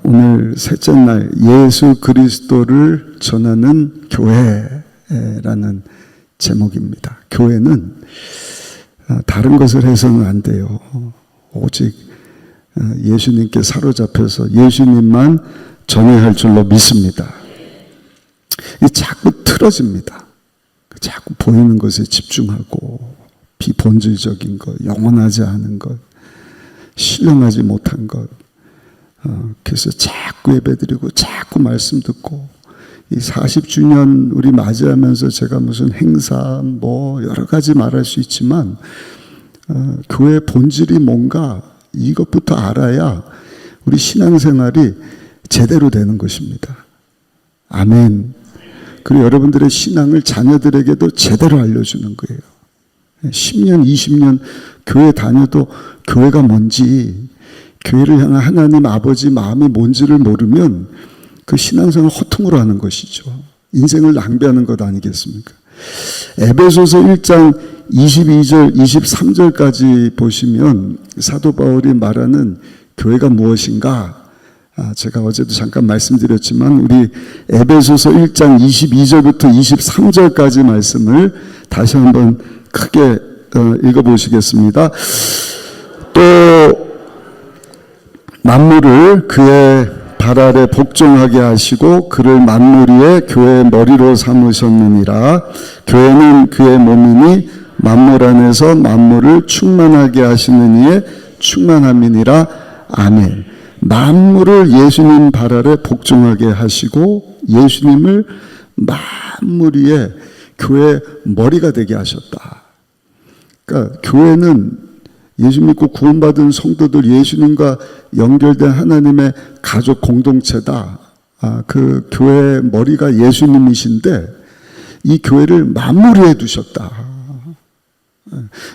오늘 셋째 날 예수 그리스도를 전하는 교회라는 제목입니다. 교회는 다른 것을 해서는 안 돼요. 오직 예수님께 사로잡혀서 예수님만 전해야 할 줄로 믿습니다. 자꾸 틀어집니다. 자꾸 보이는 것에 집중하고 비본질적인 것, 영원하지 않은 것, 신령하지 못한 것, 그래서 자꾸 예배드리고 자꾸 말씀 듣고, 이 40주년 우리 맞이하면서 제가 무슨 행사 뭐 여러 가지 말할 수 있지만 교회 본질이 뭔가 이것부터 알아야 우리 신앙생활이 제대로 되는 것입니다. 아멘. 그리고 여러분들의 신앙을 자녀들에게도 제대로 알려주는 거예요. 10년, 20년 교회 다녀도 교회가 뭔지, 교회를 향한 하나님 아버지 마음이 뭔지를 모르면 그 신앙생활을 허통으로 하는 것이죠. 인생을 낭비하는 것 아니겠습니까? 에베소서 1장 22절, 23절까지 보시면 사도 바울이 말하는 교회가 무엇인가? 제가 어제도 잠깐 말씀드렸지만 우리 에베소서 1장 22절부터 23절까지 말씀을 다시 한번 크게 읽어보시겠습니다. 또 만물을 그의 발 아래 복종하게 하시고 그를 만물 위에 교회의 머리로 삼으셨느니라. 교회는 그의 몸이니 만물 안에서 만물을 충만하게 하시는 이의 충만함이니라. 아멘. 만물을 예수님 발 아래 복종하게 하시고 예수님을 만물 위에 교회의 머리가 되게 하셨다. 그러니까 교회는 예수 믿고 구원받은 성도들, 예수님과 연결된 하나님의 가족 공동체다. 그 교회의 머리가 예수님이신데 이 교회를 만물 위에 두셨다.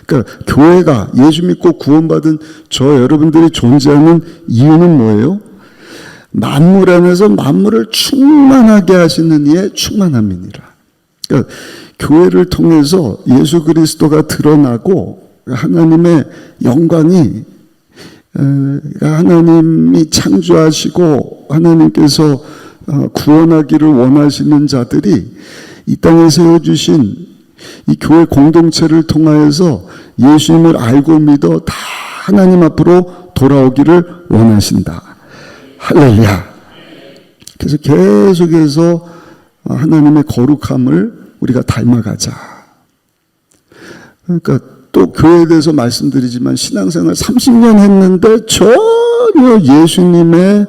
그러니까 교회가 예수 믿고 구원받은 저 여러분들이 존재하는 이유는 뭐예요? 만물 안에서 만물을 충만하게 하시는 이의 충만함이니라. 그러니까 교회를 통해서 예수 그리스도가 드러나고 하나님의 영광이, 하나님이 창조하시고 하나님께서 구원하기를 원하시는 자들이 이 땅에 세워주신 이 교회 공동체를 통하여서 예수님을 알고 믿어 다 하나님 앞으로 돌아오기를 원하신다. 할렐루야. 그래서 계속해서 하나님의 거룩함을 우리가 닮아가자. 그러니까 또 교회에 대해서 말씀드리지만 신앙생활 30년 했는데 전혀 예수님의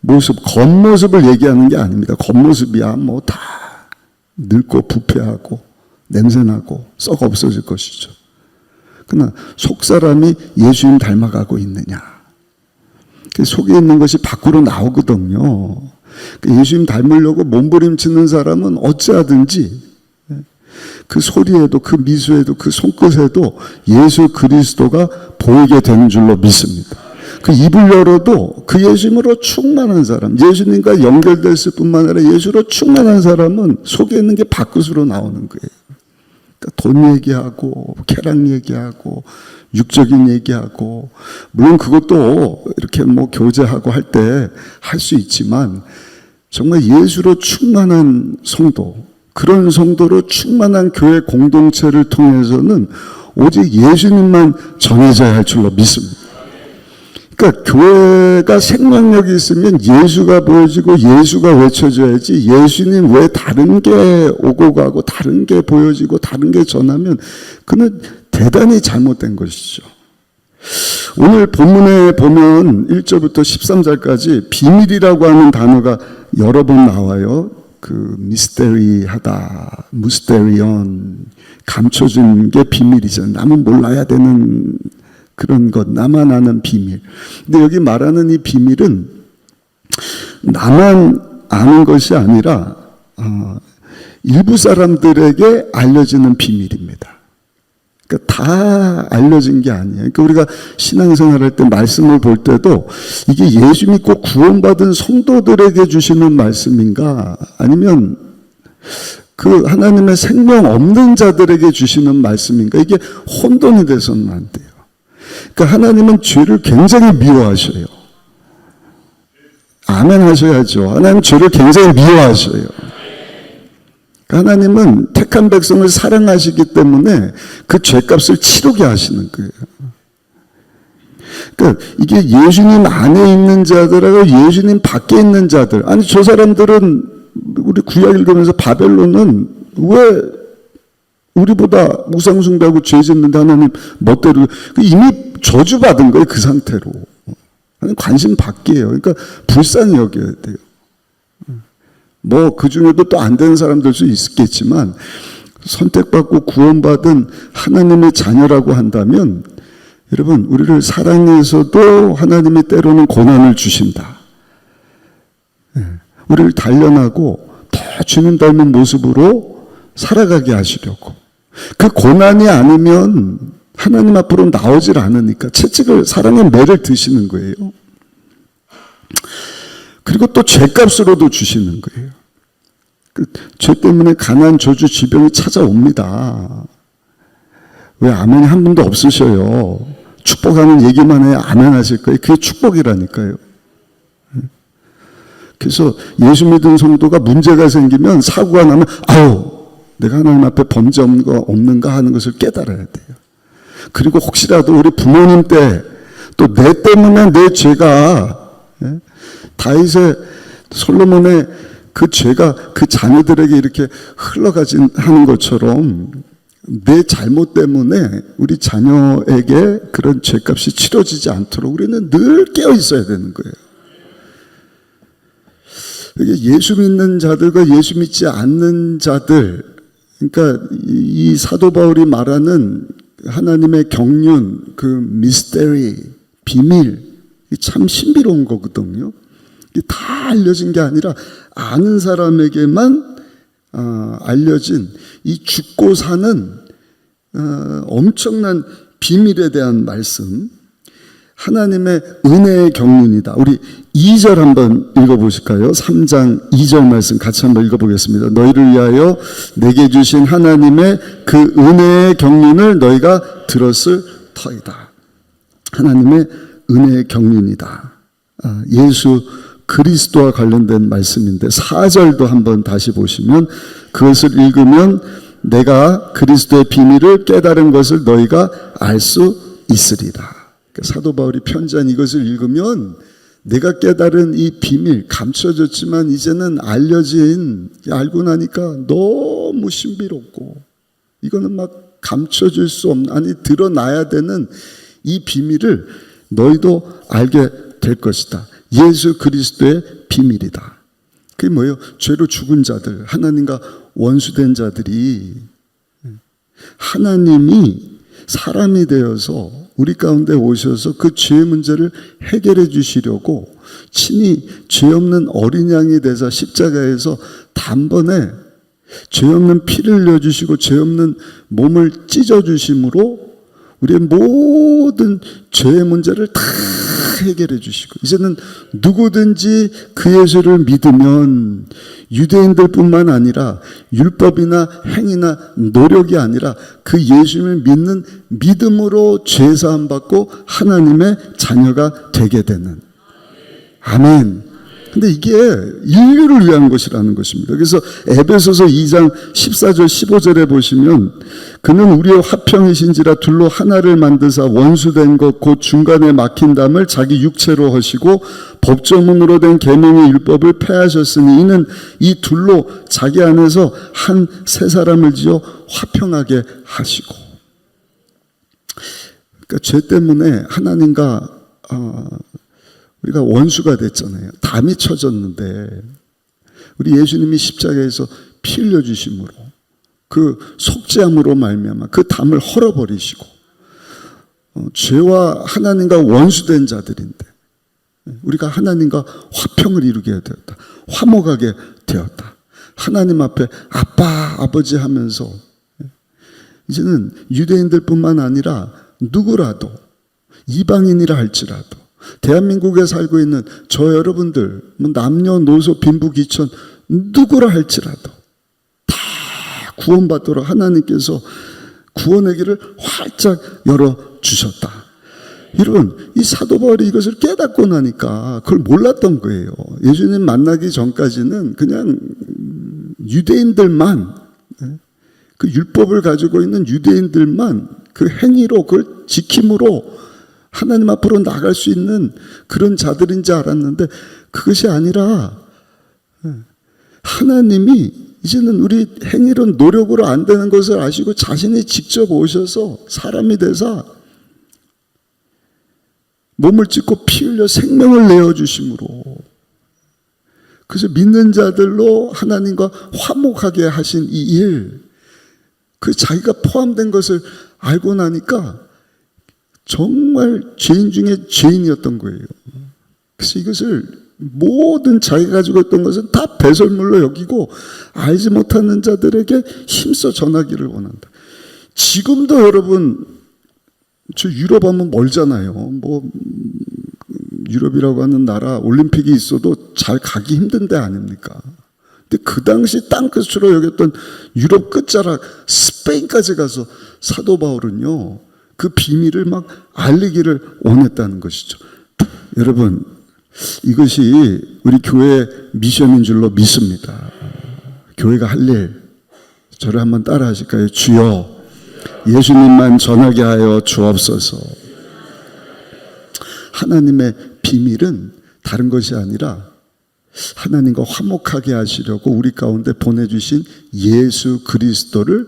모습, 겉모습을 얘기하는 게 아닙니다. 겉모습이야 뭐 다 늙고 부패하고 냄새나고 썩어 없어질 것이죠. 그러나 속사람이 예수님 닮아가고 있느냐. 속에 있는 것이 밖으로 나오거든요. 예수님 닮으려고 몸부림치는 사람은 어찌하든지 그 소리에도 그 미소에도 그 손끝에도 예수 그리스도가 보이게 되는 줄로 믿습니다. 그 입을 열어도 그 예수님으로 충만한 사람, 예수님과 연결됐을 뿐만 아니라 예수로 충만한 사람은 속에 있는 게 밖으로 나오는 거예요. 그러니까 돈 얘기하고 쾌락 얘기하고 육적인 얘기하고, 물론 그것도 이렇게 뭐 교제하고 할 때 할 수 있지만 정말 예수로 충만한 성도, 그런 성도로 충만한 교회 공동체를 통해서는 오직 예수님만 전해져야 할 줄로 믿습니다. 그러니까 교회가 생명력이 있으면 예수가 보여지고 예수가 외쳐져야지, 예수님 외에 다른 게 오고 가고 다른 게 보여지고 다른 게 전하면 그는 대단히 잘못된 것이죠. 오늘 본문에 보면 1절부터 13절까지 비밀이라고 하는 단어가 여러 번 나와요. 그 미스테리하다, 무스테리온, 감춰진 게 비밀이죠. 남은 몰라야 되는 그런 것, 나만 아는 비밀. 근데 여기 말하는 이 비밀은 나만 아는 것이 아니라 일부 사람들에게 알려지는 비밀입니다. 그러니까 다 알려진 게 아니에요. 그러니까 우리가 신앙생활할 때 말씀을 볼 때도 이게 예수 믿고 구원받은 성도들에게 주시는 말씀인가, 아니면 그 하나님의 생명 없는 자들에게 주시는 말씀인가, 이게 혼돈이 돼서는 안 돼요. 그러니까 하나님은 죄를 굉장히 미워하셔요. 아멘 하셔야죠. 하나님 죄를 굉장히 미워하셔요. 하나님은 택한 백성을 사랑하시기 때문에 그 죄값을 치르게 하시는 거예요. 그러니까 이게 예수님 안에 있는 자들하고 예수님 밖에 있는 자들. 아니 저 사람들은 우리 구약 읽으면서 바벨론은 왜 우리보다 우상숭배하고 죄 짓는데 하나님 멋대로 이미 저주받은 거예요. 그 상태로. 하나님 관심 밖이에요. 그러니까 불쌍히 여겨야 돼요. 뭐 그 중에도 또 안 되는 사람들 수 있겠지만 선택받고 구원받은 하나님의 자녀라고 한다면 여러분 우리를 사랑해서도 하나님이 때로는 고난을 주신다. 우리를 단련하고 더 주님 닮은 모습으로 살아가게 하시려고. 그 고난이 아니면 하나님 앞으로 나오질 않으니까 채찍을 사랑의 매를 드시는 거예요. 그리고 또 죄값으로도 주시는 거예요. 죄 때문에 가난, 저주, 지병이 찾아옵니다. 왜 아멘이 한 분도 없으셔요. 축복하는 얘기만 해야 아멘 하실 거예요. 그게 축복이라니까요. 그래서 예수 믿은 성도가 문제가 생기면 사고가 나면 아유 내가 하나님 앞에 범죄 없는가 하는 것을 깨달아야 돼요. 그리고 혹시라도 우리 부모님 때 또 내 때문에 내 죄가 다윗의 솔로몬의 그 죄가 그 자녀들에게 이렇게 흘러가진 하는 것처럼 내 잘못 때문에 우리 자녀에게 그런 죄값이 치러지지 않도록 우리는 늘 깨어 있어야 되는 거예요. 예수 믿는 자들과 예수 믿지 않는 자들, 그러니까 이 사도 바울이 말하는 하나님의 경륜, 그 미스테리, 비밀, 참 신비로운 거거든요. 다 알려진 게 아니라 아는 사람에게만 알려진 이 죽고 사는 엄청난 비밀에 대한 말씀, 하나님의 은혜의 경륜이다. 우리 2절 한번 읽어보실까요? 3장 2절 말씀 같이 한번 읽어보겠습니다. 너희를 위하여 내게 주신 하나님의 그 은혜의 경륜을 너희가 들었을 터이다. 하나님의 은혜의 경륜이다. 예수 그리스도와 관련된 말씀인데 4절도 한번 다시 보시면 그것을 읽으면 내가 그리스도의 비밀을 깨달은 것을 너희가 알 수 있으리라. 사도 바울이 편지한 이것을 읽으면 내가 깨달은 이 비밀, 감춰졌지만 이제는 알려진, 알고 나니까 너무 신비롭고 이거는 막 감춰질 수 없는, 아니 드러나야 되는 이 비밀을 너희도 알게 될 것이다. 예수 그리스도의 비밀이다. 그게 뭐예요? 죄로 죽은 자들, 하나님과 원수된 자들이 하나님이 사람이 되어서 우리 가운데 오셔서 그 죄의 문제를 해결해 주시려고 친히 죄 없는 어린 양이 되사 십자가에서 단번에 죄 없는 피를 흘려주시고 죄 없는 몸을 찢어주심으로 우리의 모든 죄의 문제를 다 해결해 주시고 이제는 누구든지 그 예수를 믿으면 유대인들뿐만 아니라 율법이나 행위나 노력이 아니라 그 예수를 믿는 믿음으로 죄사함 받고 하나님의 자녀가 되게 되는. 아멘. 근데 이게 인류를 위한 것이라는 것입니다. 그래서 에베소서 2장 14절 15절에 보시면 그는 우리의 화평이신지라 둘로 하나를 만드사 원수된 것 곧 중간에 막힌 담을 자기 육체로 하시고 법조문으로 된 계명의 율법을 폐하셨으니 이는 이 둘로 자기 안에서 한 새 사람을 지어 화평하게 하시고. 그러니까 죄 때문에 하나님과 우리가 원수가 됐잖아요. 담이 쳐졌는데 우리 예수님이 십자가에서 피 흘려주심으로 그 속죄함으로 말미암아 그 담을 헐어버리시고 죄와 하나님과 원수된 자들인데 우리가 하나님과 화평을 이루게 되었다. 화목하게 되었다. 하나님 앞에 아빠 아버지 하면서 이제는 유대인들뿐만 아니라 누구라도 이방인이라 할지라도 대한민국에 살고 있는 저 여러분들, 남녀노소 빈부귀천 누구라 할지라도 다 구원받도록 하나님께서 구원의 길을 활짝 열어주셨다. 여러분, 이 사도 바울이 이것을 깨닫고 나니까 그걸 몰랐던 거예요. 예수님 만나기 전까지는 그냥 유대인들만, 그 율법을 가지고 있는 유대인들만 그 행위로, 그걸 지킴으로 하나님 앞으로 나갈 수 있는 그런 자들인 줄 알았는데, 그것이 아니라 하나님이 이제는 우리 행위로, 노력으로 안 되는 것을 아시고 자신이 직접 오셔서 사람이 되사 몸을 찢고 피 흘려 생명을 내어주심으로, 그래서 믿는 자들로 하나님과 화목하게 하신 이 일, 그 자기가 포함된 것을 알고 나니까 정말 죄인 중에 죄인이었던 거예요. 그래서 이것을 모든 자기가 가지고 있던 것은 다 배설물로 여기고 알지 못하는 자들에게 힘써 전하기를 원한다. 지금도 여러분, 저 유럽 하면 멀잖아요. 뭐 유럽이라고 하는 나라 올림픽이 있어도 잘 가기 힘든 데 아닙니까? 근데 그 당시 땅끝으로 여겼던 유럽 끝자락 스페인까지 가서 사도 바울은요, 그 비밀을 막 알리기를 원했다는 것이죠. 여러분, 이것이 우리 교회의 미션인 줄로 믿습니다. 교회가 할 일, 저를 한번 따라 하실까요? 주여, 예수님만 전하게 하여 주옵소서. 하나님의 비밀은 다른 것이 아니라 하나님과 화목하게 하시려고 우리 가운데 보내주신 예수 그리스도를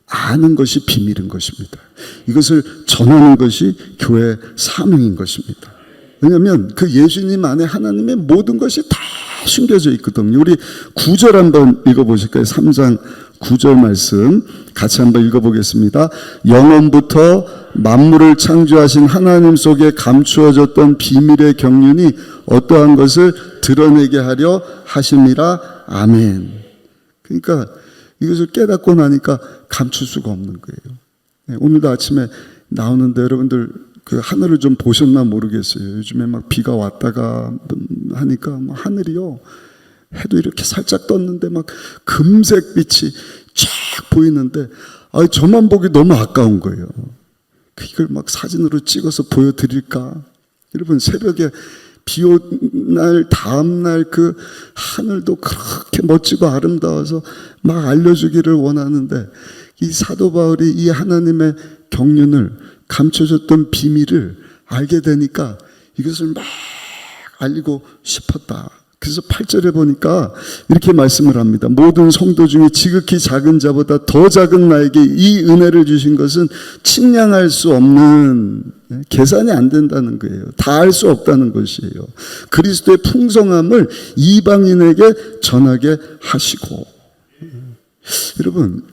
아는 것이 비밀인 것입니다. 이것을 전하는 것이 교회의 사명인 것입니다. 왜냐하면 그 예수님 안에 하나님의 모든 것이 다 숨겨져 있거든요. 우리 9절 한번 읽어보실까요? 3장 9절 말씀 같이 한번 읽어보겠습니다. 영원부터 만물을 창조하신 하나님 속에 감추어졌던 비밀의 경륜이 어떠한 것을 드러내게 하려 하심이라. 아멘. 그러니까 이것을 깨닫고 나니까 감출 수가 없는 거예요. 네, 오늘도 아침에 나오는데 여러분들 그 하늘을 좀 보셨나 모르겠어요. 요즘에 막 비가 왔다가 하니까 하늘이요, 해도 이렇게 살짝 떴는데 막 금색 빛이 쫙 보이는데, 저만 보기 너무 아까운 거예요. 이걸 막 사진으로 찍어서 보여드릴까? 여러분, 새벽에 비 온 날 다음날 그 하늘도 그렇게 멋지고 아름다워서 막 알려주기를 원하는데, 이 사도 바울이 이 하나님의 경륜을, 감춰졌던 비밀을 알게 되니까 이것을 막 알리고 싶었다. 그래서 8절에 보니까 이렇게 말씀을 합니다. 모든 성도 중에 지극히 작은 자보다 더 작은 나에게 이 은혜를 주신 것은 측량할 수 없는, 계산이 안 된다는 거예요. 다 알 수 없다는 것이에요. 그리스도의 풍성함을 이방인에게 전하게 하시고. 여러분,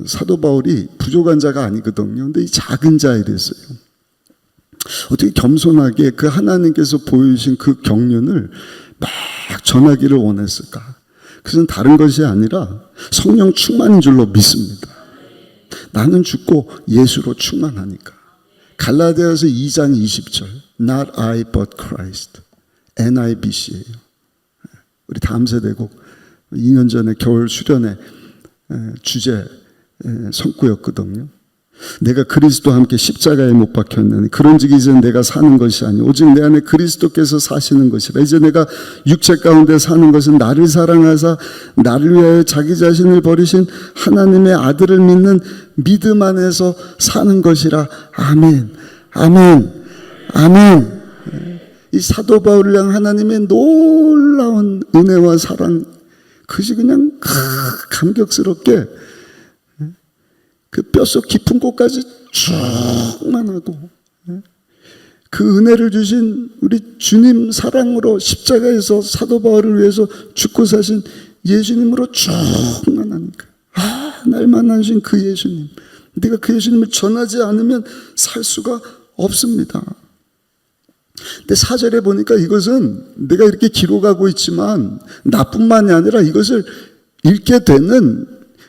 사도 바울이 부족한 자가 아니거든요. 근데 이 작은 자 이랬어요. 어떻게 겸손하게 그 하나님께서 보여주신 그 경륜을 막 전하기를 원했을까? 그것은 다른 것이 아니라 성령 충만인 줄로 믿습니다. 나는 죽고 예수로 충만하니까. 갈라디아서 2장 20절 Not I but Christ, NIBC예요. 우리 다음 세대곡 2년 전에 겨울 수련회 주제 성구였거든요. 내가 그리스도와 함께 십자가에 못 박혔느니 그런즉 이제 내가 사는 것이 아니 오직 내 안에 그리스도께서 사시는 것이라. 이제 내가 육체 가운데 사는 것은 나를 사랑하사 나를 위하여 자기 자신을 버리신 하나님의 아들을 믿는 믿음 안에서 사는 것이라. 아멘, 아멘, 아멘. 이 사도 바울을 향한 하나님의 놀라운 은혜와 사랑, 그것이 그냥 감격스럽게 그 뼛속 깊은 곳까지 충만하고, 그 은혜를 주신 우리 주님 사랑으로 십자가에서 사도 바울을 위해서 죽고 사신 예수님으로 충만하니까, 날 만나신 그 예수님, 내가 그 예수님을 전하지 않으면 살 수가 없습니다. 근데 4절에 보니까 이것은 내가 이렇게 기록하고 있지만 나뿐만이 아니라 이것을 읽게 되는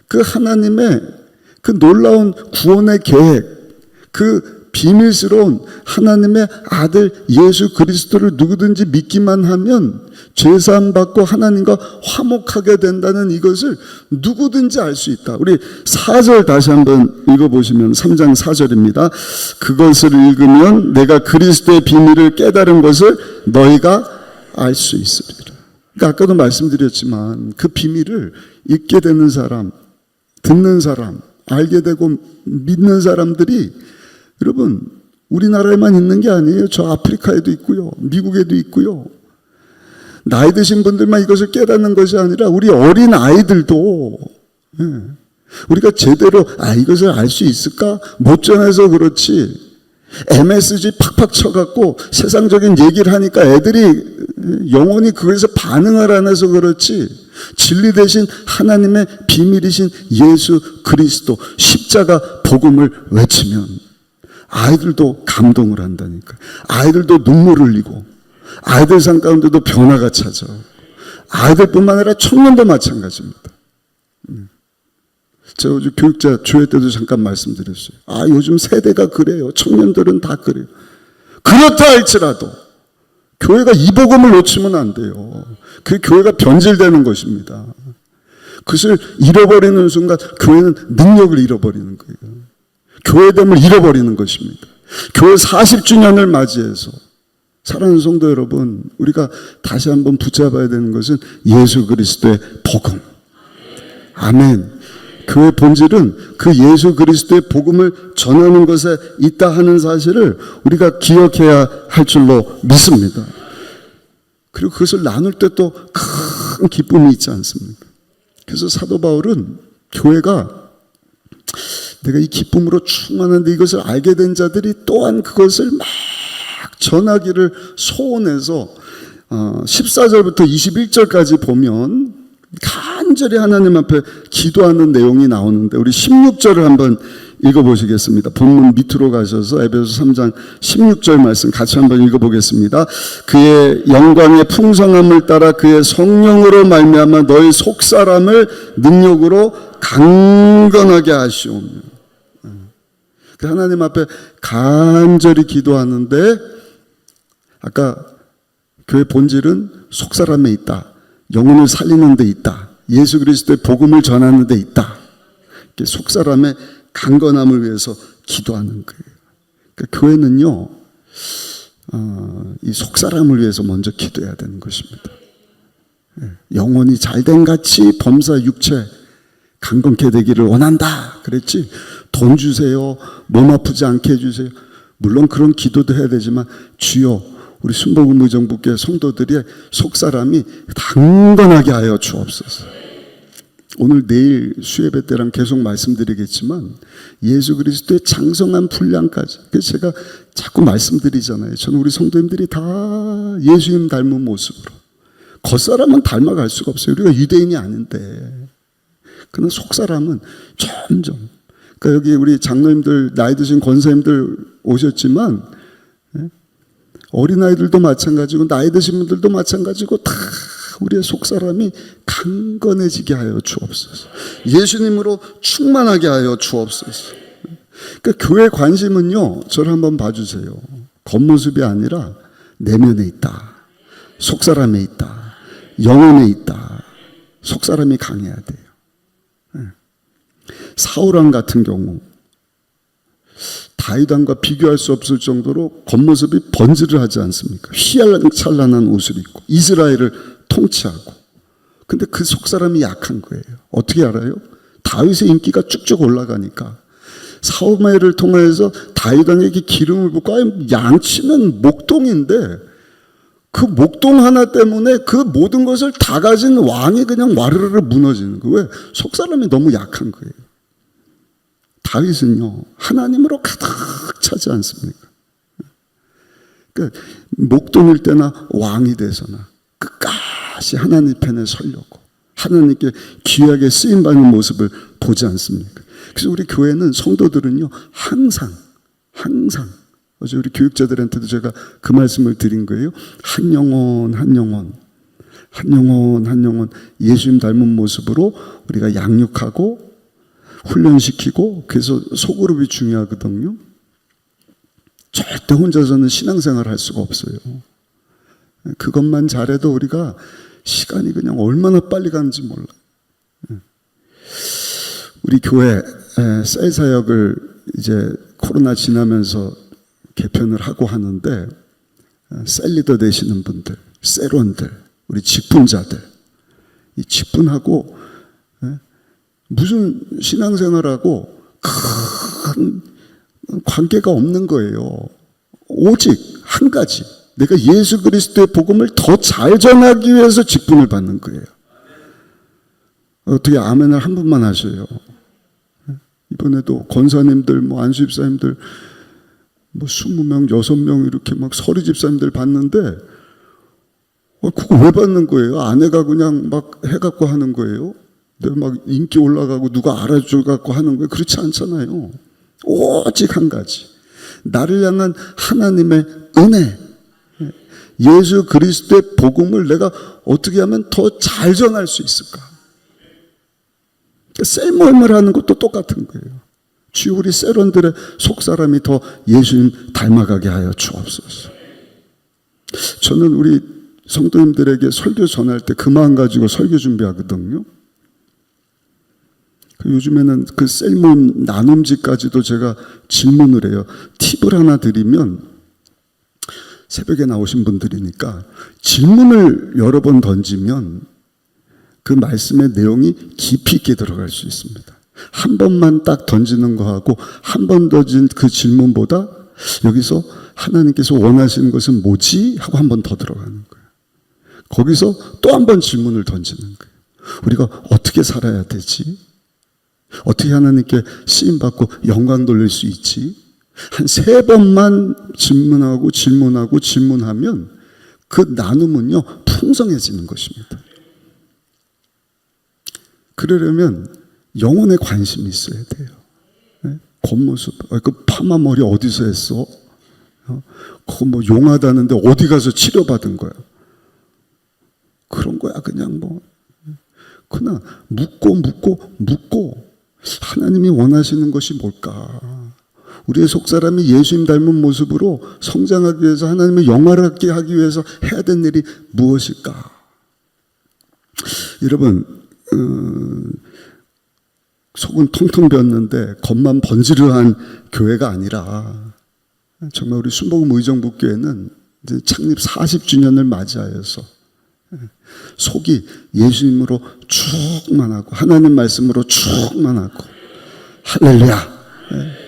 그 하나님의 그 놀라운 구원의 계획, 그 비밀스러운 하나님의 아들 예수 그리스도를 누구든지 믿기만 하면 죄사함 받고 하나님과 화목하게 된다는 이것을 누구든지 알 수 있다. 우리 4절 다시 한번 읽어보시면 3장 4절입니다. 그것을 읽으면 내가 그리스도의 비밀을 깨달은 것을 너희가 알 수 있으리라. 그러니까 아까도 말씀드렸지만 그 비밀을 읽게 되는 사람, 듣는 사람, 알게 되고 믿는 사람들이 여러분 우리나라에만 있는 게 아니에요. 저 아프리카에도 있고요. 미국에도 있고요. 나이 드신 분들만 이것을 깨닫는 것이 아니라 우리 어린 아이들도 우리가 제대로 이것을 알 수 있을까? 못 전해서 그렇지 MSG 팍팍 쳐갖고 세상적인 얘기를 하니까 애들이 영원히 그것에서 반응을 안 해서 그렇지 진리 대신 하나님의 비밀이신 예수 그리스도 십자가 복음을 외치면 아이들도 감동을 한다니까. 아이들도 눈물을 흘리고 아이들 삶 가운데도 변화가 찾아. 아이들뿐만 아니라 청년도 마찬가지입니다. 제가 어제 교육자 조회 때도 잠깐 말씀드렸어요. 요즘 세대가 그래요. 청년들은 다 그래요. 그렇다 할지라도 교회가 이 복음을 놓치면 안 돼요. 그 교회가 변질되는 것입니다. 그것을 잃어버리는 순간 교회는 능력을 잃어버리는 거예요. 교회됨을 잃어버리는 것입니다. 교회 40주년을 맞이해서 사랑하는 성도 여러분, 우리가 다시 한번 붙잡아야 되는 것은 예수 그리스도의 복음. 아멘. 교회 본질은 그 예수 그리스도의 복음을 전하는 것에 있다 하는 사실을 우리가 기억해야 할 줄로 믿습니다. 그리고 그것을 나눌 때 또 큰 기쁨이 있지 않습니까? 그래서 사도 바울은 교회가 내가 이 기쁨으로 충만한데 이것을 알게 된 자들이 또한 그것을 막 전하기를 소원해서 14절부터 21절까지 보면 간절히 하나님 앞에 기도하는 내용이 나오는데 우리 16절을 한번 읽어보시겠습니다. 본문 밑으로 가셔서 에베소 3장 16절 말씀 같이 한번 읽어보겠습니다. 그의 영광의 풍성함을 따라 그의 성령으로 말미암아 너희 속사람을 능력으로 강건하게 하시오며. 하나님 앞에 간절히 기도하는데 아까 교회 본질은 속사람에 있다. 영혼을 살리는 데 있다. 예수 그리스도의 복음을 전하는 데 있다. 속사람의 강건함을 위해서 기도하는 거예요. 그러니까 교회는요, 이 속사람을 위해서 먼저 기도해야 되는 것입니다. 영혼이 잘된 같이 범사 육체 강건케 되기를 원한다. 그랬지. 돈 주세요. 몸 아프지 않게 해주세요. 물론 그런 기도도 해야 되지만 주여 우리 순복음 의정부교회 성도들의 속사람이 강건하게 하여 주옵소서. 오늘 내일 수예배 때랑 계속 말씀드리겠지만 예수 그리스도의 장성한 분량까지. 그래서 제가 자꾸 말씀드리잖아요. 저는 우리 성도님들이 다 예수님 닮은 모습으로. 겉사람은 닮아갈 수가 없어요. 우리가 유대인이 아닌데. 그러나 속사람은 점점. 그러니까 여기 우리 장로님들 나이 드신 권사님들 오셨지만 어린아이들도 마찬가지고 나이 드신 분들도 마찬가지고 다 우리의 속사람이 강건해지게 하여 주옵소서. 예수님으로 충만하게 하여 주옵소서. 그러니까 교회 관심은요, 저를 한번 봐주세요. 겉모습이 아니라 내면에 있다. 속사람에 있다. 영혼에 있다. 속사람이 강해야 돼요. 사울왕 같은 경우 다윗왕과 비교할 수 없을 정도로 겉모습이 번지를 하지 않습니까? 휘황찬란한 옷을 입고 이스라엘을 통치하고. 근데 그 속사람이 약한 거예요. 어떻게 알아요? 다윗의 인기가 쭉쭉 올라가니까 사무엘을 통해서 다윗왕에게 기름을 붓고 양치는 목동인데 그 목동 하나 때문에 그 모든 것을 다 가진 왕이 그냥 와르르 무너지는 거예요. 왜? 속사람이 너무 약한 거예요. 다윗은요, 하나님으로 가득 차지 않습니까? 그러니까 목동일 때나 왕이 돼서나 끝까지 하나님 편에 서려고 하나님께 귀하게 쓰임받는 모습을 보지 않습니까? 그래서 우리 교회는 성도들은요, 항상 어제 우리 교육자들한테도 제가 그 말씀을 드린 거예요. 한 영혼 예수님 닮은 모습으로 우리가 양육하고 훈련시키고, 그래서 소그룹이 중요하거든요. 절대 혼자서는 신앙생활 할 수가 없어요. 그것만 잘해도 우리가 시간이 그냥 얼마나 빨리 가는지 몰라. 우리 교회 셀 사역을 이제 코로나 지나면서 개편을 하고 하는데, 셀 리더 되시는 분들, 셀원들, 우리 직분자들, 이 직분하고 무슨 신앙생활하고 큰 관계가 없는 거예요. 오직 한 가지, 내가 예수 그리스도의 복음을 더 잘 전하기 위해서 직분을 받는 거예요. 어떻게 아멘을 한 분만 하셔요. 이번에도 권사님들, 안수 집사님들 20명, 6명 이렇게 막 서리 집사님들 봤는데, 그거 왜 받는 거예요? 아내가 그냥 막 해갖고 하는 거예요? 내가 막 인기 올라가고 누가 알아줘갖고 하는 거예요? 그렇지 않잖아요. 오직 한 가지, 나를 향한 하나님의 은혜, 예수 그리스도의 복음을 내가 어떻게 하면 더 잘 전할 수 있을까? 셀모임을 하는 것도 똑같은 거예요. 주여, 우리 셀원들의 속사람이 더 예수님 닮아가게 하여 주옵소서. 저는 우리 성도님들에게 설교 전할 때 그 마음 가지고 설교 준비하거든요. 요즘에는 그 셀모임 나눔지까지도 제가 질문을 해요. 팁을 하나 드리면, 새벽에 나오신 분들이니까 질문을 여러 번 던지면 그 말씀의 내용이 깊이 있게 들어갈 수 있습니다. 한 번만 딱 던지는 거하고 한 번 던진 그 질문보다 여기서 하나님께서 원하시는 것은 뭐지? 하고 한 번 더 들어가는 거예요. 거기서 또 한 번 질문을 던지는 거예요. 우리가 어떻게 살아야 되지? 어떻게 하나님께 쓰임받고 영광 돌릴 수 있지? 한 3번만 질문하면 그 나눔은요, 풍성해지는 것입니다. 그러려면 영혼에 관심이 있어야 돼요. 겉모습, 그 파마 머리 어디서 했어? 그거 용하다는데 어디 가서 치료받은 거야? 그런 거야. 그냥 그냥 묻고 하나님이 원하시는 것이 뭘까? 우리의 속사람이 예수님 닮은 모습으로 성장하기 위해서, 하나님의 영화롭게 하기 위해서 해야 되는 일이 무엇일까? 여러분, 속은 텅텅 비었는데 겉만 번지르한 교회가 아니라, 정말 우리 순복음 의정부교회는 이제 창립 40주년을 맞이하여서 속이 예수님으로 충만하고 하나님 말씀으로 충만하고, 할렐루야.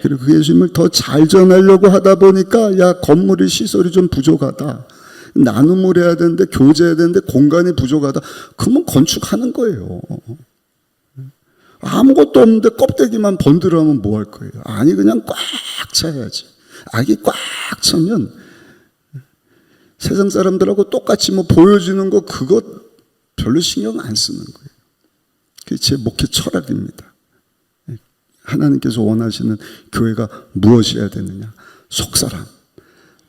그리고 그 예수님을 더 잘 전하려고 하다 보니까, 야, 건물이 시설이 좀 부족하다, 나눔을 해야 되는데, 교제해야 되는데 공간이 부족하다. 그러면 건축하는 거예요. 아무것도 없는데 껍데기만 번들어하면 뭐 할 거예요? 아니, 그냥 꽉 차야지. 악이 꽉 차면 세상 사람들하고 똑같이 보여지는 거, 그거 별로 신경 안 쓰는 거예요. 그게 제 목회 철학입니다. 하나님께서 원하시는 교회가 무엇이어야 되느냐? 속사람,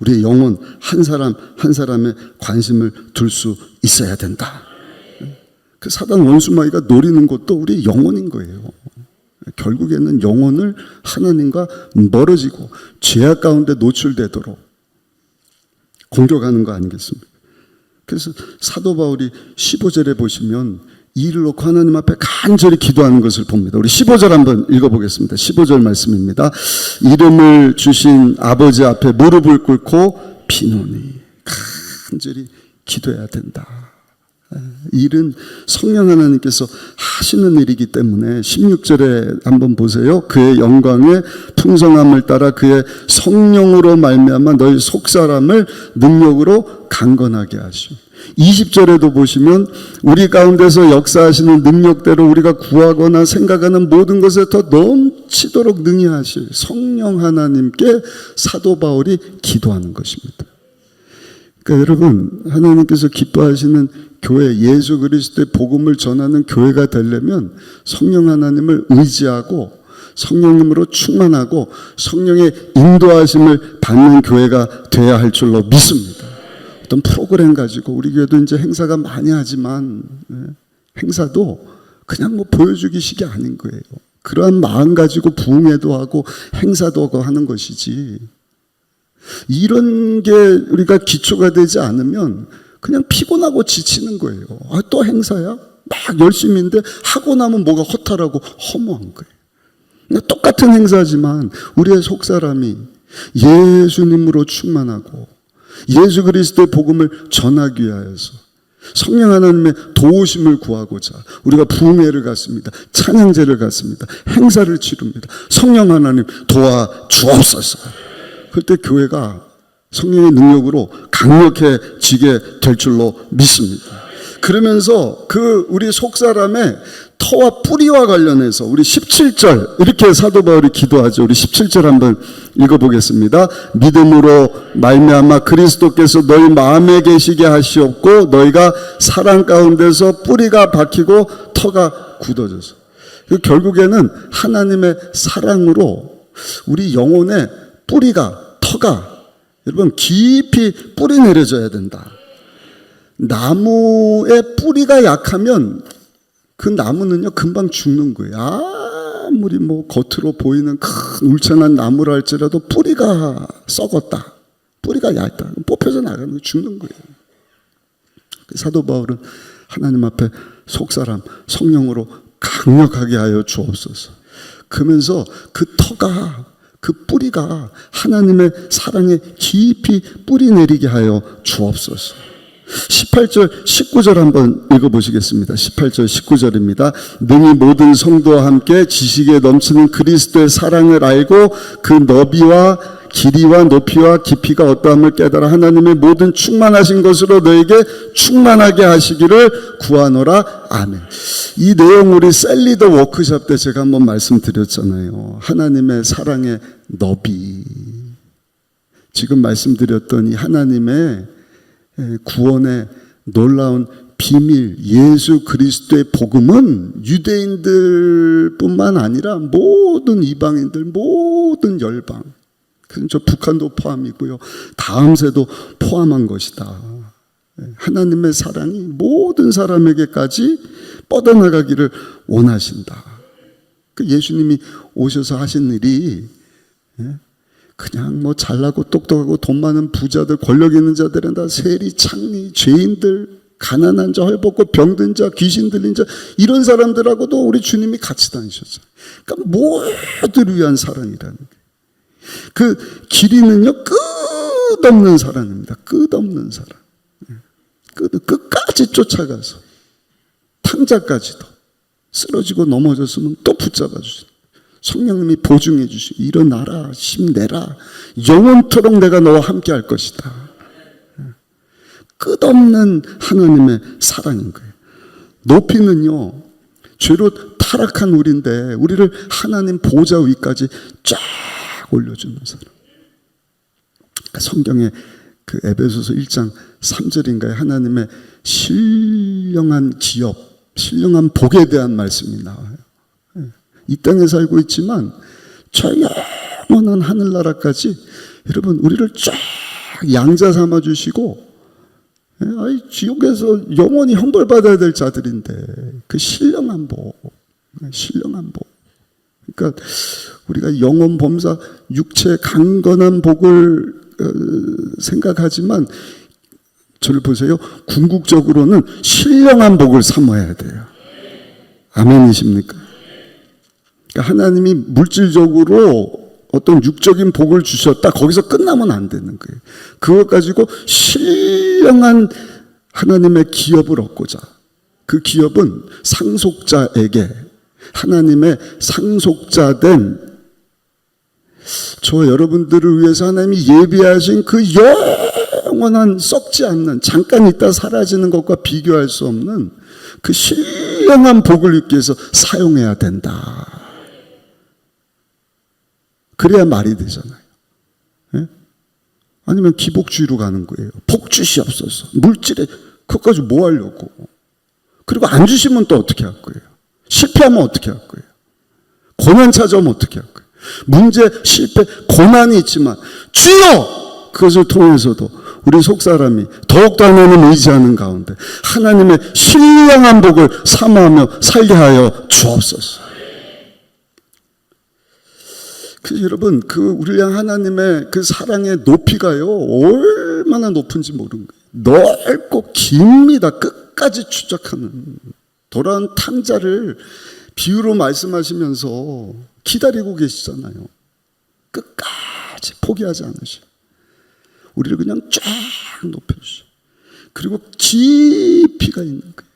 우리의 영혼 한 사람 한 사람의 관심을 둘 수 있어야 된다. 그 사단 원수마귀가 노리는 것도 우리 영혼인 거예요. 결국에는 영혼을 하나님과 멀어지고 죄악 가운데 노출되도록 공격하는 거 아니겠습니까? 그래서 사도 바울이 15절에 보시면 이를 놓고 하나님 앞에 간절히 기도하는 것을 봅니다. 우리 15절 한번 읽어보겠습니다. 15절 말씀입니다. 이름을 주신 아버지 앞에 무릎을 꿇고 비노니, 간절히 기도해야 된다. 일은 성령 하나님께서 하시는 일이기 때문에 16절에 한번 보세요. 그의 영광의 풍성함을 따라 그의 성령으로 말미암아 너희 속사람을 능력으로 강건하게 하시오. 20절에도 보시면 우리 가운데서 역사하시는 능력대로 우리가 구하거나 생각하는 모든 것에 더 넘치도록 능히 하실 성령 하나님께 사도 바울이 기도하는 것입니다. 그러니까 여러분, 하나님께서 기뻐하시는 교회, 예수 그리스도의 복음을 전하는 교회가 되려면 성령 하나님을 의지하고 성령님으로 충만하고 성령의 인도하심을 받는 교회가 되어야 할 줄로 믿습니다. 어떤 프로그램 가지고, 우리 교회도 이제 행사가 많이 하지만 행사도 그냥 보여주기식이 아닌 거예요. 그러한 마음 가지고 부흥회도 하고 행사도 하고 하는 것이지, 이런 게 우리가 기초가 되지 않으면 그냥 피곤하고 지치는 거예요. 아, 또 행사야? 막 열심인데 하고 나면 뭐가 허탈하고 허무한 거예요. 똑같은 행사지만 우리의 속사람이 예수님으로 충만하고 예수 그리스도의 복음을 전하기 위하여서 성령 하나님의 도우심을 구하고자 우리가 부흥회를 갖습니다. 찬양제를 갖습니다. 행사를 치릅니다. 성령 하나님 도와주옵소서. 그때 교회가 성령의 능력으로 강력해지게 될 줄로 믿습니다. 그러면서 우리 속사람의 터와 뿌리와 관련해서 우리 17절 이렇게 사도 바울이 기도하죠. 우리 17절 한번 읽어보겠습니다. 믿음으로 말미암아 그리스도께서 너희 마음에 계시게 하시옵고 너희가 사랑 가운데서 뿌리가 박히고 터가 굳어져서 결국에는 하나님의 사랑으로 우리 영혼의 뿌리가 터가 여러분 깊이 뿌리 내려져야 된다. 나무의 뿌리가 약하면 그 나무는요 금방 죽는 거예요. 아무리 뭐 겉으로 보이는 큰 울창한 나무라 할지라도 뿌리가 썩었다, 뿌리가 얇다, 뽑혀서 나가는 거 죽는 거예요. 사도 바울은 하나님 앞에 속사람 성령으로 강력하게 하여 주옵소서. 그러면서 그 터가 그 뿌리가 하나님의 사랑에 깊이 뿌리 내리게 하여 주옵소서. 18절 19절 한번 읽어보시겠습니다. 18절 19절입니다. 능히 모든 성도와 함께 지식에 넘치는 그리스도의 사랑을 알고 그 너비와 길이와 높이와 깊이가 어떠함을 깨달아 하나님의 모든 충만하신 것으로 너에게 충만하게 하시기를 구하노라. 아멘. 이 내용 우리 셀리더 워크숍 때 제가 한번 말씀드렸잖아요. 하나님의 사랑의 너비. 지금 말씀드렸던 이 하나님의 구원의 놀라운 비밀, 예수 그리스도의 복음은 유대인들뿐만 아니라 모든 이방인들, 모든 열방, 그래서 저 북한도 포함이고요, 다음 세도 포함한 것이다. 하나님의 사랑이 모든 사람에게까지 뻗어나가기를 원하신다. 예수님이 오셔서 하신 일이 그냥 뭐 잘나고 똑똑하고 돈 많은 부자들, 권력 있는 자들은 다 세리, 창리, 죄인들, 가난한 자, 헐벗고 병든 자, 귀신 들린 자, 이런 사람들하고도 우리 주님이 같이 다니셨어요. 그러니까 모두를 위한 사랑이라는 거예요. 그 길이는요 끝없는 사랑입니다. 끝없는 사랑. 끝까지 쫓아가서 탕자까지도 쓰러지고 넘어졌으면 또 붙잡아 주시고 성령님이 보증해 주시고 일어나라, 힘내라, 영원토록 내가 너와 함께 할 것이다. 끝없는 하나님의 사랑인 거예요. 높이는요 죄로 타락한 우리인데 우리를 하나님 보좌 위까지 쫙 올려주는 사람. 그러니까 성경에 그 에베소서 1장 3절인가에 하나님의 신령한 기업, 신령한 복에 대한 말씀이 나와요. 이 땅에 살고 있지만 저 영원한 하늘나라까지 여러분 우리를 쫙 양자 삼아 주시고 지옥에서 영원히 형벌받아야 될 자들인데 그 신령한 복, 신령한 복. 그러니까 우리가 영원 범사 육체 강건한 복을 생각하지만 저를 보세요. 궁극적으로는 신령한 복을 삼아야 돼요. 아멘이십니까? 그러니까 하나님이 물질적으로 어떤 육적인 복을 주셨다. 거기서 끝나면 안 되는 거예요. 그것 가지고 신령한 하나님의 기업을 얻고자. 그 기업은 상속자에게 하나님의 상속자된 저 여러분들을 위해서 하나님이 예비하신 그 영원한 썩지 않는 잠깐 있다 사라지는 것과 비교할 수 없는 그 신령한 복을 얻기 위해서 사용해야 된다. 그래야 말이 되잖아요. 예? 아니면 기복주의로 가는 거예요. 복 주시옵소서. 물질에 그것까지 뭐 하려고. 그리고 안 주시면 또 어떻게 할 거예요. 실패하면 어떻게 할 거예요. 고난 찾아오면 어떻게 할 거예요. 문제, 실패, 고난이 있지만 주여! 그것을 통해서도 우리 속사람이 더욱더 하나님 의지하는 가운데 하나님의 신령한 복을 사모하며 살게 하여 주옵소서. 그래서 여러분, 우리 하나님의 그 사랑의 높이가요, 얼마나 높은지 모르는 거예요. 넓고 깁니다. 끝까지 추적하는. 돌아온 탕자를 비유로 말씀하시면서 기다리고 계시잖아요. 끝까지 포기하지 않으셔. 우리를 그냥 쫙 높여주셔. 그리고 깊이가 있는 거예요.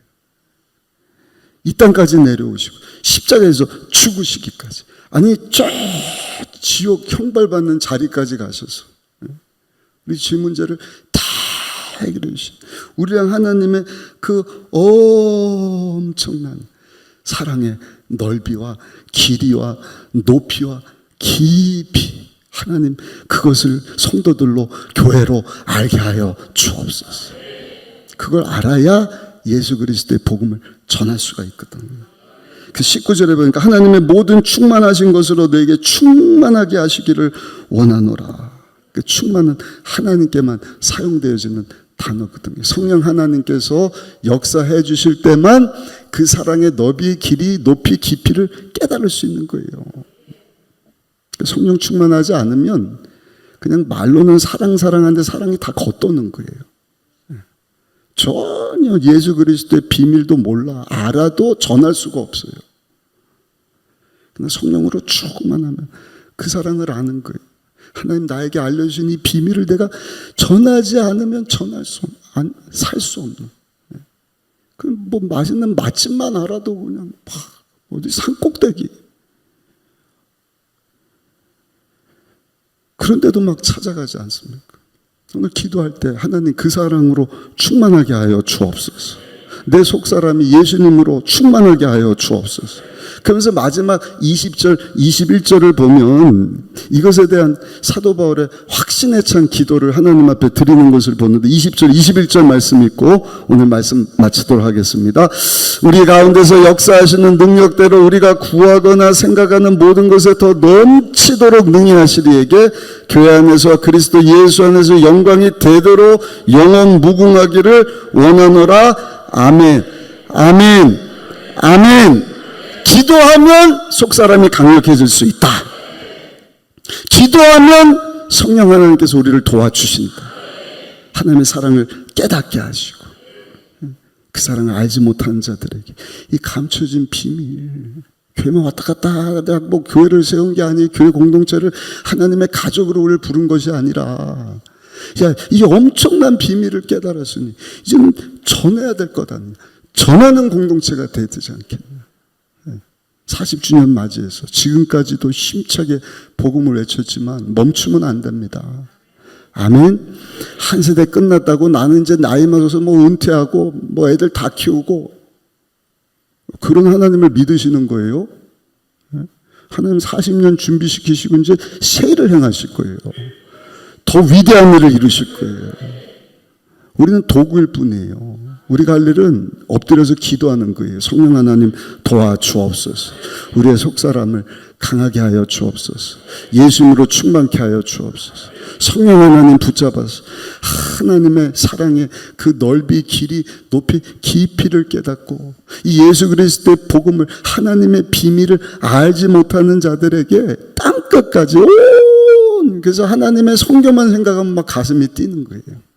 이 땅까지 내려오시고 십자가에서 죽으시기까지, 아니 쫙 지옥 형벌받는 자리까지 가셔서 우리 죄 문제를 다 해결해 주신 우리랑 하나님의 그 엄청난 사랑의 넓이와 길이와 높이와 깊이, 하나님 그것을 성도들로, 교회로 알게 하여 주옵소서. 그걸 알아야 예수 그리스도의 복음을 전할 수가 있거든요. 그 19절에 보니까 하나님의 모든 충만하신 것으로 너에게 충만하게 하시기를 원하노라. 그 충만은 하나님께만 사용되어지는 단어거든요. 성령 하나님께서 역사해 주실 때만 그 사랑의 너비, 길이, 높이, 깊이를 깨달을 수 있는 거예요. 성령 충만하지 않으면 그냥 말로는 사랑하는데 사랑이 다 겉도는 거예요. 전혀 예수 그리스도의 비밀도 몰라. 알아도 전할 수가 없어요. 그냥 성령으로 충만하면 그 사랑을 아는 거예요. 하나님 나에게 알려주신 이 비밀을 내가 전하지 않으면 살 수 없는. 뭐 맛있는 맛집만 알아도 그냥 어디 산꼭대기. 그런데도 막 찾아가지 않습니까? 오늘 기도할 때 하나님 그 사랑으로 충만하게 하여 주옵소서. 내 속사람이 예수님으로 충만하게 하여 주옵소서. 그러면서 마지막 20절, 21절을 보면 이것에 대한 사도 바울의 확신에 찬 기도를 하나님 앞에 드리는 것을 보는데 20절, 21절 말씀 있고 오늘 말씀 마치도록 하겠습니다. 우리 가운데서 역사하시는 능력대로 우리가 구하거나 생각하는 모든 것에 더 넘치도록 능히 하시리에게 교회 안에서 그리스도 예수 안에서 영광이 되도록 영원 무궁하기를 원하노라. 아멘. 아멘. 아멘. 기도하면 속사람이 강력해질 수 있다. 기도하면 성령 하나님께서 우리를 도와주신다. 하나님의 사랑을 깨닫게 하시고 그 사랑을 알지 못하는 자들에게 이 감춰진 비밀, 교회만 왔다 갔다 하다 뭐 교회를 세운 게 아니에요. 교회 공동체를 하나님의 가족으로 우리를 부른 것이 아니라, 야, 이 엄청난 비밀을 깨달았으니 이제는 전해야 될 것 아니냐. 전하는 공동체가 돼야 되지 않겠냐. 40주년 맞이해서 지금까지도 힘차게 복음을 외쳤지만 멈추면 안 됩니다. 아멘. 한 세대 끝났다고 나는 이제 나이 먹어서 뭐 은퇴하고 뭐 애들 다 키우고 그런 하나님을 믿으시는 거예요? 하나님 40년 준비시키시고 이제 새 일을 행하실 거예요. 더 위대한 일을 이루실 거예요. 우리는 도구일 뿐이에요. 우리가 할 일은 엎드려서 기도하는 거예요. 성령 하나님 도와주옵소서. 우리의 속사람을 강하게 하여 주옵소서. 예수님으로 충만케 하여 주옵소서. 성령 하나님 붙잡아서 하나님의 사랑의 그 넓이, 길이, 높이, 깊이를 깨닫고 이 예수 그리스도의 복음을, 하나님의 비밀을 알지 못하는 자들에게 땅끝까지 그래서 하나님의 성경만 생각하면 막 가슴이 뛰는 거예요.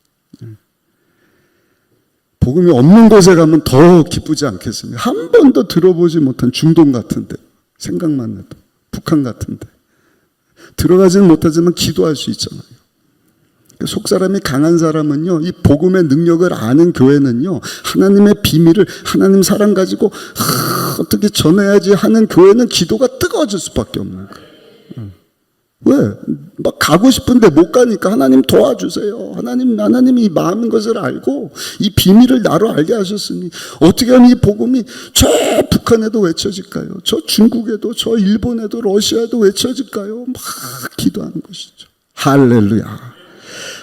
복음이 없는 곳에 가면 더 기쁘지 않겠습니까? 한 번도 들어보지 못한 중동 같은데, 생각만 해도 북한 같은데 들어가지는 못하지만 기도할 수 있잖아요. 속사람이 강한 사람은요, 이 복음의 능력을 아는 교회는요, 하나님의 비밀을, 하나님 사랑 가지고 어떻게 전해야지 하는 교회는 기도가 뜨거워질 수밖에 없는 거예요. 왜? 막 가고 싶은데 못 가니까 하나님 도와주세요. 하나님이 마음인 것을 알고 이 비밀을 나로 알게 하셨으니 어떻게 하면 이 복음이 저 북한에도 외쳐질까요? 저 중국에도, 저 일본에도, 러시아에도 외쳐질까요? 막 기도하는 것이죠. 할렐루야.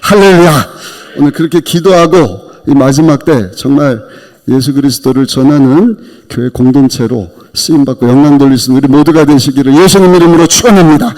할렐루야. 오늘 그렇게 기도하고 이 마지막 때 정말 예수 그리스도를 전하는 교회 공동체로 쓰임받고 영광 돌릴 수 있는 우리 모두가 되시기를 예수님 이름으로 축원합니다.